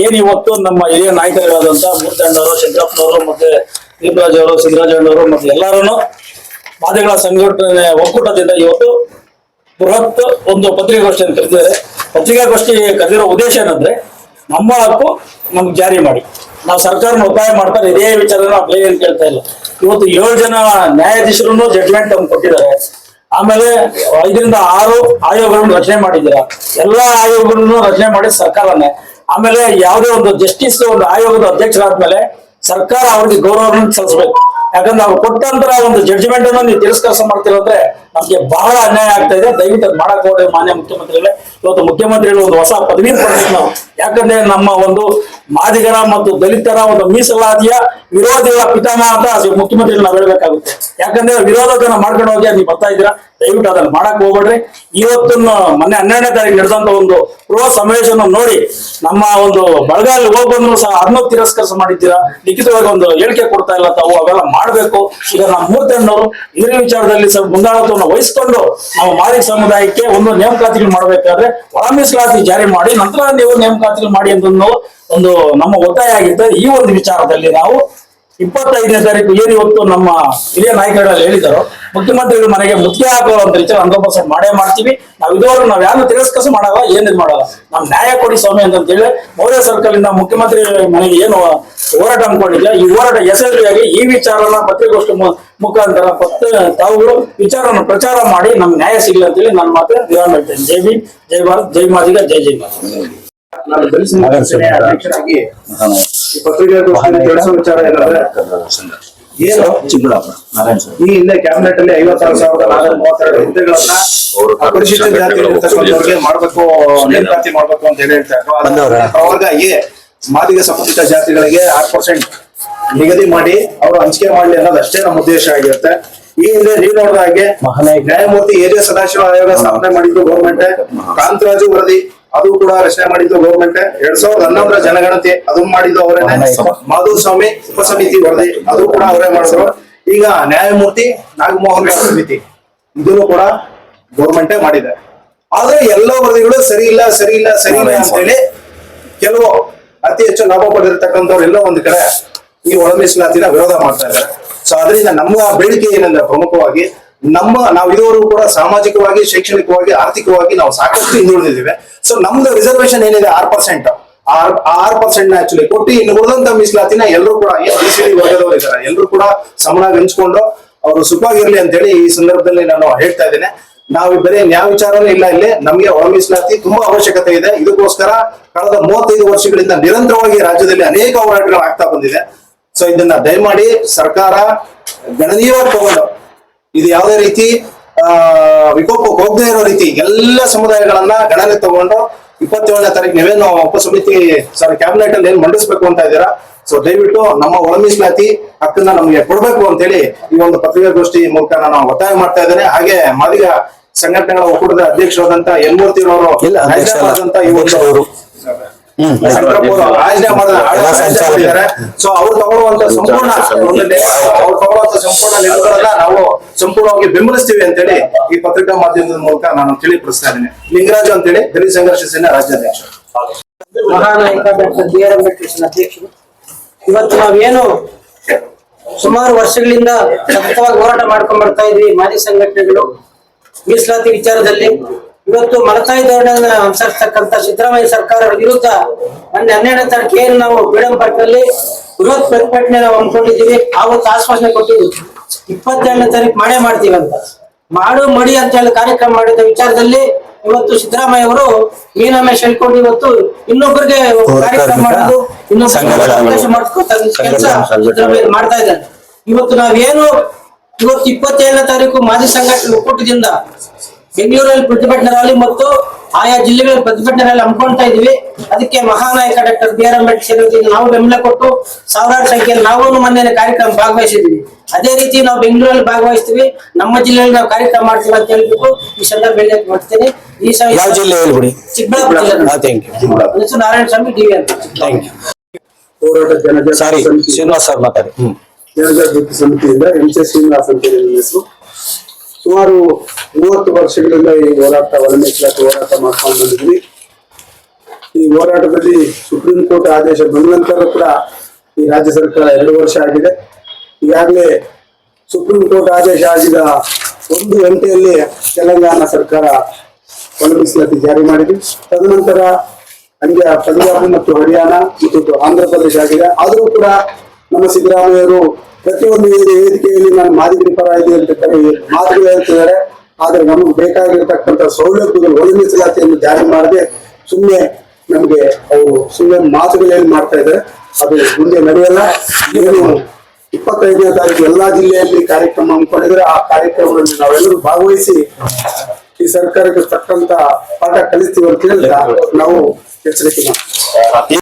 ಏನ್ ಇವತ್ತು ನಮ್ಮ ಹಿರಿಯ ನಾಯಕರಾದಂತ ಮೂರ್ತಣ್ಣವರು, ಶಂಕರಪ್ಪನವರು, ಮತ್ತೆ ದೀಪರಾಜ್ ಅವರು, ಸಿದ್ದರಾಜಣ್ಣವರು ಮತ್ತೆ ಎಲ್ಲರೂ ಮಾದಿಗಳ ಸಂಘಟನೆ ಒಕ್ಕೂಟದಿಂದ ಇವತ್ತು ಬೃಹತ್ ಒಂದು ಪತ್ರಿಕಾಗೋಷ್ಠಿಯನ್ನು ಕರೆದಿದ್ದಾರೆ. ಪತ್ರಿಕಾಗೋಷ್ಠಿ ಕರೆದಿರೋ ಉದ್ದೇಶ ಏನಂದ್ರೆ, ನಮ್ಮ ಹಕ್ಕು ನಮ್ಗೆ ಜಾರಿ ಮಾಡಿ. ನಾವು ಸರ್ಕಾರನ ಒತ್ತಾಯ ಮಾಡ್ತಾರೆ, ಇದೇ ವಿಚಾರ ನಾವು ಬೇರೆ ಏನು ಕೇಳ್ತಾ ಇಲ್ಲ. ಇವತ್ತು 7 ಜನ ನ್ಯಾಯಾಧೀಶರು ಜಡ್ಜ್ಮೆಂಟ್ ತಂದು ಕೊಟ್ಟಿದ್ದಾರೆ. ಆಮೇಲೆ 5ರಿಂದ 6 ಆಯೋಗಗಳನ್ನು ರಚನೆ ಮಾಡಿದ್ದೀರಾ. ಎಲ್ಲಾ ಆಯೋಗಗಳನ್ನು ರಚನೆ ಮಾಡಿ ಸರ್ಕಾರನೇ. ಆಮೇಲೆ ಯಾವುದೇ ಒಂದು ಜಸ್ಟಿಸ್ ಒಂದು ಆಯೋಗದ ಅಧ್ಯಕ್ಷರಾದ್ಮೇಲೆ ಸರ್ಕಾರ ಅವ್ರಿಗೆ ಗೌರವವನ್ನು ಸಲ್ಲಿಸಬೇಕು. ಯಾಕಂದ್ರೆ ಅವ್ರು ಕೊಟ್ಟಂತರ ಒಂದು ಜಡ್ಜ್ಮೆಂಟ್ ಅನ್ನು ನೀವು ತಿರಸ್ಕಾರ ಮಾಡ್ತಿರೋದ್ರೆ ನಮ್ಗೆ ಬಹಳ ಅನ್ಯಾಯ ಆಗ್ತಾ ಇದೆ. ದಯವಿಟ್ಟು ಅದು ಮಾಡಕ್ ಹೋದ್ರೆ ಮಾನ್ಯ ಮುಖ್ಯಮಂತ್ರಿಗಳೇ, ಇವತ್ತು ಮುಖ್ಯಮಂತ್ರಿಗಳು ಒಂದು ಹೊಸ ಪದವಿ ಕೊಡ್ಬೇಕು ನಾವು. ಯಾಕಂದ್ರೆ ನಮ್ಮ ಒಂದು ಮಾದಿಗರ ಮತ್ತು ದಲಿತರ ಒಂದು ಮೀಸಲಾತಿಯ ವಿರೋಧಿಗಳ ಪಿತಾಮಹ ಅಂತ ಮುಖ್ಯಮಂತ್ರಿಗಳು ನಾವು ಹೇಳ್ಬೇಕಾಗುತ್ತೆ. ಯಾಕಂದ್ರೆ ವಿರೋಧನ ಮಾಡ್ಕೊಂಡು ಹೋಗಿ ನೀವು ಬರ್ತಾ ಇದ್ದೀರಾ, ದಯವಿಟ್ಟು ಅದನ್ನ ಮಾಡಕ್ ಹೋಗ್ಬೇಡ್ರಿ. ಇವತ್ತು ಮೊನ್ನೆ 12ನೇ ತಾರೀಕು ನಡೆದಂತ ಒಂದು ಗೃಹ ಸಮಾವೇಶವನ್ನು ನೋಡಿ ನಮ್ಮ ಒಂದು ಬಳಗಾಲಿ ಹೋಗಿ ಬಂದ್ರು ಸಹ ಅದನ್ನು ತಿರಸ್ಕರಿಸ ಮಾಡಿದ್ದೀರಾ. ಲಿಖಿತವಾಗಿ ಒಂದು ಹೇಳಿಕೆ ಕೊಡ್ತಾ ಇಲ್ಲ ತಾವು, ಅವೆಲ್ಲ ಮಾಡ್ಬೇಕು. ಈಗ ನಮ್ಮ ಮೂರ್ತಣ್ಣವರು ಇದ್ರ ವಿಚಾರದಲ್ಲಿ ಸ್ವಲ್ಪ ಮುಂದಾಳತ್ವವನ್ನು ವಹಿಸಿಕೊಂಡು ನಾವು ಮಾದಿಗ ಸಮುದಾಯಕ್ಕೆ ಒಂದು ನೇಮಕಾತಿಗಳು ಮಾಡಬೇಕಾದ್ರೆ ಒಳ ಮೀಸಲಾತಿ ಜಾರಿ ಮಾಡಿ ನಂತರ ನೀವು ನೇಮಕಾತಿಗಳು ಮಾಡಿ ಅಂತ ಒಂದು ನಮ್ಮ ಒತ್ತಾಯ ಆಗಿತ್ತು. ಈ ಒಂದು ವಿಚಾರದಲ್ಲಿ ನಾವು 25ನೇ ತಾರೀಕು ಏನು ಇವತ್ತು ನಮ್ಮ ಹಿರಿಯ ನಾಯಕರಲ್ಲಿ ಹೇಳಿದಾರೋ, ಮುಖ್ಯಮಂತ್ರಿಗಳ ಮನೆಗೆ ಮುತ್ತಿಗೆ ಹಾಕೋ ಅಂತ ರೀತಿ 100% ಮಾಡೇ ಮಾಡ್ತೀವಿ. ನಾವು ಇದುವರೆಗೂ ನಾವು ಯಾರು ತಿರಸ್ಕರಿಸ ಮಾಡಲ್ಲ, ಏನಿದ್ ಮಾಡಲ್ಲ. ನಾವು ನ್ಯಾಯ ಕೊಡಿ ಸ್ವಾಮಿ ಅಂತ ಹೇಳಿ ಮೌರ್ಯ ಸರ್ಕಲ್ ಇಂದ ಮುಖ್ಯಮಂತ್ರಿ ಮನೆಗೆ ಏನು ಹೋರಾಟ ಅನ್ಕೊಂಡಿದ್ದೆ, ಈ ಹೋರಾಟ ಯಶಸ್ವಿಯಾಗಿ ಈ ವಿಚಾರನ ಪತ್ರಿಕಾಗೋಷ್ಠಿ ಮುಖಾಂತರ ತಾವುಗಳು ವಿಚಾರವನ್ನು ಪ್ರಚಾರ ಮಾಡಿ ನಮ್ಗೆ ನ್ಯಾಯ ಸಿಗಲಿ ಅಂತ ಹೇಳಿ ನನ್ನ ಮಾತು ವಿರಾಮ ಹೇಳ್ತೇನೆ. ಜೈ ಭೀಮ್, ಜೈ ಭಾರತ್, ಜೈ ಮಾದಿಗ, ಜೈ ಜೈ ಮಾದಿಗ. ನಾನು ಅಧ್ಯಕ್ಷರಾಗಿ ಈ ಪತ್ರಿಕಾಗೋಷ್ಠಿ ನಡೆಸೋ ವಿಚಾರ ಏನಂದ್ರೆ, ಏನು ಈ ಹಿಂದೆ ಕ್ಯಾಬಿನೆಟ್ ಅಲ್ಲಿ 56,432 ಹುದ್ದೆಗಳನ್ನ ಪರಿಶಿಷ್ಟ ಜಾತಿಗೆ ಮಾಡ್ಬೇಕು, ನೇಮಕಾತಿ ಮಾಡ್ಬೇಕು ಅಂತ ಹೇಳಿ ಹೇಳ್ತಾರೆ. ಪ್ರವರ್ಗ ಎ ಮಾದಿಗ ಸಂಬಂಧಿತ ಜಾತಿಗಳಿಗೆ 6% ನಿಗದಿ ಮಾಡಿ ಅವರು ಹಂಚಿಕೆ ಮಾಡ್ಲಿ ಅನ್ನೋದು ಅಷ್ಟೇ ನಮ್ಮ ಉದ್ದೇಶ ಆಗಿರುತ್ತೆ. ಈ ಹಿಂದೆ ನೀವು ನೋಡಿದ ಹಾಗೆ ನ್ಯಾಯಮೂರ್ತಿ ಎ.ಜೆ. ಸದಾಶಿವ ಆಯೋಗ ಸ್ಥಾಪನೆ ಮಾಡಿದ್ದು ಗೌರ್ಮೆಂಟ್, ಕಾಂತರಾಜು ವರದಿ ಅದು ಕೂಡ ರಚನೆ ಮಾಡಿದ್ದು ಗೌರ್ಮೆಂಟ್, 2011ರ ಜನಗಣತಿ ಅದು ಮಾಡಿದ್ದು ಅವರೇನೆ, ಮಾಧುಸ್ವಾಮಿ ಉಪಸಮಿತಿ ವರದಿ ಅದು ಕೂಡ ಅವರೇ ಮಾಡಿದ್ರು. ಈಗ ನ್ಯಾಯಮೂರ್ತಿ ನಾಗಮೋಹನ್ ಸಮಿತಿ ಇದನ್ನು ಕೂಡ ಗೌರ್ಮೆಂಟೇ ಮಾಡಿದೆ. ಆದ್ರೆ ಎಲ್ಲ ವರದಿಗಳು ಸರಿ ಇಲ್ಲ ಅಂತ ಹೇಳಿ ಕೆಲವು ಅತಿ ಹೆಚ್ಚು ಲಾಭ ಪಡೆದಿರ್ತಕ್ಕಂಥವ್ರು ಎಲ್ಲೋ ಒಂದು ಕಡೆ ಈ ಒಳ ಮೀಸಲಾತಿನ ವಿರೋಧ ಮಾಡ್ತಾ ಇದ್ದಾರೆ. ಸೊ ಅದರಿಂದ ನಮ್ಮ ಬೇಡಿಕೆ ಏನಂದ್ರೆ, ಪ್ರಮುಖವಾಗಿ ನಾವು ಇದುವರೆಗೂ ಕೂಡ ಸಾಮಾಜಿಕವಾಗಿ, ಶೈಕ್ಷಣಿಕವಾಗಿ, ಆರ್ಥಿಕವಾಗಿ ನಾವು ಸಾಕಷ್ಟು ಹಿಂದುಳಿದಿದ್ದೇವೆ. ಸೊ ನಮ್ದು ರಿಸರ್ವೇಶನ್ ಏನಿದೆ 6%, ಆ 6% ಆಕ್ಚುಲಿ ಕೊಟ್ಟು ಇನ್ನು ಉಳಿದಂತ ಮೀಸಲಾತಿನ ಎಲ್ಲರೂ ಕೂಡ BCD ವರ್ಗದವರು ಇದ್ದಾರೆ, ಎಲ್ಲರೂ ಕೂಡ ಸಮನಾಗಿ ಹಂಚ್ಕೊಂಡು ಅವರು ಸುಖವಾಗಿರ್ಲಿ ಅಂತ ಹೇಳಿ ಈ ಸಂದರ್ಭದಲ್ಲಿ ನಾನು ಹೇಳ್ತಾ ಇದ್ದೇನೆ. ನಾವು ಬರೀ ನ್ಯಾಯ ವಿಚಾರನೂ ಇಲ್ಲ, ಇಲ್ಲಿ ನಮ್ಗೆ ಒಳ ಮೀಸಲಾತಿ ತುಂಬಾ ಅವಶ್ಯಕತೆ ಇದೆ. ಇದಕ್ಕೋಸ್ಕರ ಕಳೆದ 35 ವರ್ಷಗಳಿಂದ ನಿರಂತರವಾಗಿ ರಾಜ್ಯದಲ್ಲಿ ಅನೇಕ ಹೋರಾಟಗಳು ಆಗ್ತಾ ಬಂದಿದೆ. ಸೊ ಇದನ್ನ ದಯಮಾಡಿ ಸರ್ಕಾರ ಗಣನೀಯವಾಗಿ ತಗೊಂಡು, ಇದು ಯಾವುದೇ ರೀತಿ ವಿಕೋಪಕ್ಕೆ ಹೋಗದೇ ಇರೋ ರೀತಿ ಎಲ್ಲ ಸಮುದಾಯಗಳನ್ನ ಗಣನೆ ತಗೊಂಡು 27ನೇ ತಾರೀಕು ನೀವೇನು ಉಪಸಮಿತಿ ಕ್ಯಾಬಿನೆಟ್ ಅಲ್ಲಿ ಏನ್ ಮಂಡಿಸ್ಬೇಕು ಅಂತ ಇದ್ದೀರಾ, ಸೊ ದಯವಿಟ್ಟು ನಮ್ಮ ಒಳ ಮೀಸಲಾತಿ ಹಕ್ಕನ್ನ ನಮ್ಗೆ ಕೊಡ್ಬೇಕು ಅಂತ ಹೇಳಿ ಈ ಒಂದು ಪತ್ರಿಕಾಗೋಷ್ಠಿ ಮೂಲಕ ನಾನು ಒತ್ತಾಯ ಮಾಡ್ತಾ ಇದ್ದೇನೆ. ಹಾಗೆ ಮಾದಿಗ ಸಂಘಟನೆಗಳ ಒಕ್ಕೂಟದ ಅಧ್ಯಕ್ಷರಾದಂತ ಎನ್ ಮೂರ್ತಿ ಅವರು ಹೈದರಾಬಾದ್ ಈ ಒಂದು ಆಯೋಜನೆ ಮಾಡಿದ್ದಾರೆ. ಸೊ ಅವ್ರು ತಗೊಳ್ಳುವಂತ ಸಂಪೂರ್ಣ ನಿಲುವುಗಳನ್ನ ನಾವು ಸಂಪೂರ್ಣವಾಗಿ ಬೆಂಬಲಿಸ್ತೀವಿ ಅಂತೇಳಿ ಈ ಪತ್ರಿಕಾ ಮಾಧ್ಯಮದ ಮೂಲಕ ನಾನು ತಿಳಿಪಡಿಸ್ತಾ ಇದ್ದೇನೆ. ಲಿಂಗರಾಜು ಅಂತೇಳಿ ದಲಿತ ಸಂಘರ್ಷ ಸೇನೆ ರಾಜ್ಯಾಧ್ಯಕ್ಷರು. ಮಹಾನಾಯಕ ಡಾಕ್ಟರ್ B.R. ಅಂಬೇಡ್ಕರ್ ಅಧ್ಯಕ್ಷರು. ಇವತ್ತು ನಾವೇನು ಸುಮಾರು ವರ್ಷಗಳಿಂದ ಸತತವಾಗಿ ಹೋರಾಟ ಮಾಡ್ಕೊಂಡ್ ಬರ್ತಾ ಇದ್ವಿ ಮಾದಿಗ ಸಂಘಟನೆಗಳು ಮೀಸಲಾತಿ ವಿಚಾರದಲ್ಲಿ. ಇವತ್ತು ಮಲತಾಯಿ ಧೋರಣೆಯನ್ನು ಅನುಸರಿಸತಕ್ಕಂತ ಸಿದ್ದರಾಮಯ್ಯ ಸರ್ಕಾರದ ವಿರುದ್ಧ ಮೊನ್ನೆ 12ನೇ ತಾರೀಕು ಏನು ನಾವು ಫ್ರೀಡಂ ಪಾರ್ಕ್ನಲ್ಲಿ ಬೃಹತ್ ಪ್ರತಿಭಟನೆ ನಾವು ಹಮ್ಮಿಕೊಂಡಿದ್ದೀವಿ. ಆವತ್ತು ಆಶ್ವಾಸನೆ ಕೊಟ್ಟಿದ್ವಿ 22ನೇ ತಾರೀಕು ಮಾಡೇ ಮಾಡ್ತೀವಿ ಅಂತ, ಮಾಡು ಮಡಿ ಅಂತ ಹೇಳಿ ಕಾರ್ಯಕ್ರಮ ಮಾಡಿದ ವಿಚಾರದಲ್ಲಿ ಇವತ್ತು ಸಿದ್ದರಾಮಯ್ಯ ಅವರು ಮೀನಾಮೇಶ ಹೇಳ್ಕೊಂಡು ಇವತ್ತು ಇನ್ನೊಬ್ಬರಿಗೆ ಕಾರ್ಯಕ್ರಮ ಮಾಡೋದು, ಇನ್ನೊಬ್ಬರು ಕೆಲಸ ಸಿದ್ದರಾಮಯ್ಯ ಮಾಡ್ತಾ ಇದ್ದಾರೆ. ಇವತ್ತು ನಾವೇನು ಇವತ್ತು 27ನೇ ತಾರೀಕು ಮಾಜಿ ಸಂಘಟನೆ ಒಕ್ಕೂಟದಿಂದ ಬೆಂಗಳೂರಲ್ಲಿ ಪ್ರತಿಭಟನಾ ರ್ಯಾಲಿ ಮತ್ತು ಆಯಾ ಜಿಲ್ಲೆಗಳಲ್ಲಿ ಪ್ರತಿಭಟನಾ ರ್ಯಾಲಿ ಹಮ್ಮಿಕೊಳ್ತಾ ಇದೀವಿ. ಅದಕ್ಕೆ ಮಹಾನಾಯಕ ಡಾಕ್ಟರ್ B.R. ಅಂಬೇಡ್ಕರ್ ನಾವು ಬೆಂಬಲ ಕೊಟ್ಟು ಸಾವಿರಾರು ಸಂಖ್ಯೆಯಲ್ಲಿ ನಾವು ಮೊನ್ನೆ ಕಾರ್ಯಕ್ರಮ ಭಾಗವಹಿಸಿದ್ವಿ. ಅದೇ ರೀತಿ ನಾವು ಬೆಂಗಳೂರಲ್ಲಿ ಭಾಗವಹಿಸ್ತೀವಿ, ನಮ್ಮ ಜಿಲ್ಲೆಯಲ್ಲಿ ನಾವು ಕಾರ್ಯಕ್ರಮ ಮಾಡ್ತೀವಿ ಅಂತ ಹೇಳ್ಬಿಟ್ಟು ಈ ಸಂದರ್ಭದಲ್ಲಿ ಮಾಡ್ತೇನೆ. ಈ ಚಿಕ್ಕಬಳ್ಳಾಪುರ ಜಿಲ್ಲೆ ನಾರಾಯಣ ಸ್ವಾಮಿ ಡಿವಿ ಅಂತ. ಶ್ರೀನಿವಾಸ್ ಸರ್ ಮಾತಾಡಿ. ಜನಜಾಗೃತಿ ಸಮಿತಿಯಿಂದ MC ಶ್ರೀನಿವಾಸ್ ಅಂತ ಹೇಳಿ ಹೆಸರು. ಸುಮಾರು 30 ವರ್ಷಗಳಿಂದ ಈ ಹೋರಾಟ ಒಳ ಮೀಸಲಾತಿ ಹೋರಾಟ ಮಾಡ್ಕೊಂಡು ಬಂದಿದ್ವಿ. ಈ ಹೋರಾಟದಲ್ಲಿ ಸುಪ್ರೀಂ ಕೋರ್ಟ್ ಆದೇಶ ಬಂದ ನಂತರ ಕೂಡ ಈ ರಾಜ್ಯ ಸರ್ಕಾರ 2 ವರ್ಷ ಆಗಿದೆ. ಈಗಾಗಲೇ ಸುಪ್ರೀಂ ಕೋರ್ಟ್ ಆದೇಶ ಆಗಿದ 1 ಗಂಟೆಯಲ್ಲಿ ತೆಲಂಗಾಣ ಸರ್ಕಾರ ಒಳ ಮೀಸಲಾತಿ ಜಾರಿ ಮಾಡಿದೆ. ತದನಂತರ ಹಂಗೆ ಪಂಜಾಬ್ ಮತ್ತು ಹರಿಯಾಣ ಮತ್ತು ಆಂಧ್ರ ಪ್ರದೇಶ ಆಗಿದೆ. ಆದರೂ ಕೂಡ ನಮ್ಮ ಸಿದ್ದರಾಮಯ್ಯರು ಪ್ರತಿಯೊಂದು ವೇದಿಕೆಯಲ್ಲಿ ನಾನು ಮಾದಿಗರ ಪರ ಇದೆ ಅಂತ ಮಾತುಗಳು ಹೇಳ್ತಿದ್ದಾರೆ. ಆದ್ರೆ ನಮಗೆ ಬೇಕಾಗಿರ್ತಕ್ಕಂಥ ಸೌಲಭ್ಯಗಳು ಒಳ ಮೀಸಲಾತಿಯನ್ನು ಜಾರಿ ಮಾಡದೆ ಸುಮ್ಮನೆ ನಮ್ಗೆ ಅವರು ಸುಮ್ಮನೆ ಮಾತುಗಳೇನು ಮಾಡ್ತಾ ಇದ್ದಾರೆ, ಅದು ಮುಂದೆ ನಡೆಯಲ್ಲ. ಏನು 25ನೇ ತಾರೀಕು ಎಲ್ಲಾ ಜಿಲ್ಲೆಯಲ್ಲಿ ಕಾರ್ಯಕ್ರಮ ಹಮ್ಮಿಕೊಂಡಿದ್ರೆ ಆ ಕಾರ್ಯಕ್ರಮದಲ್ಲಿ ನಾವೆಲ್ಲರೂ ಭಾಗವಹಿಸಿ ಈ ಸರ್ಕಾರಕ್ಕೆ ತಕ್ಕಂತ ಪಾಠ ಕಲಿಸ್ತೀವಿ ಅಂತ ಹೇಳ್ತಾ ನಾವು ಎಚ್ಚರಿಕೆ ಮಾಡ್ತೀವಿ.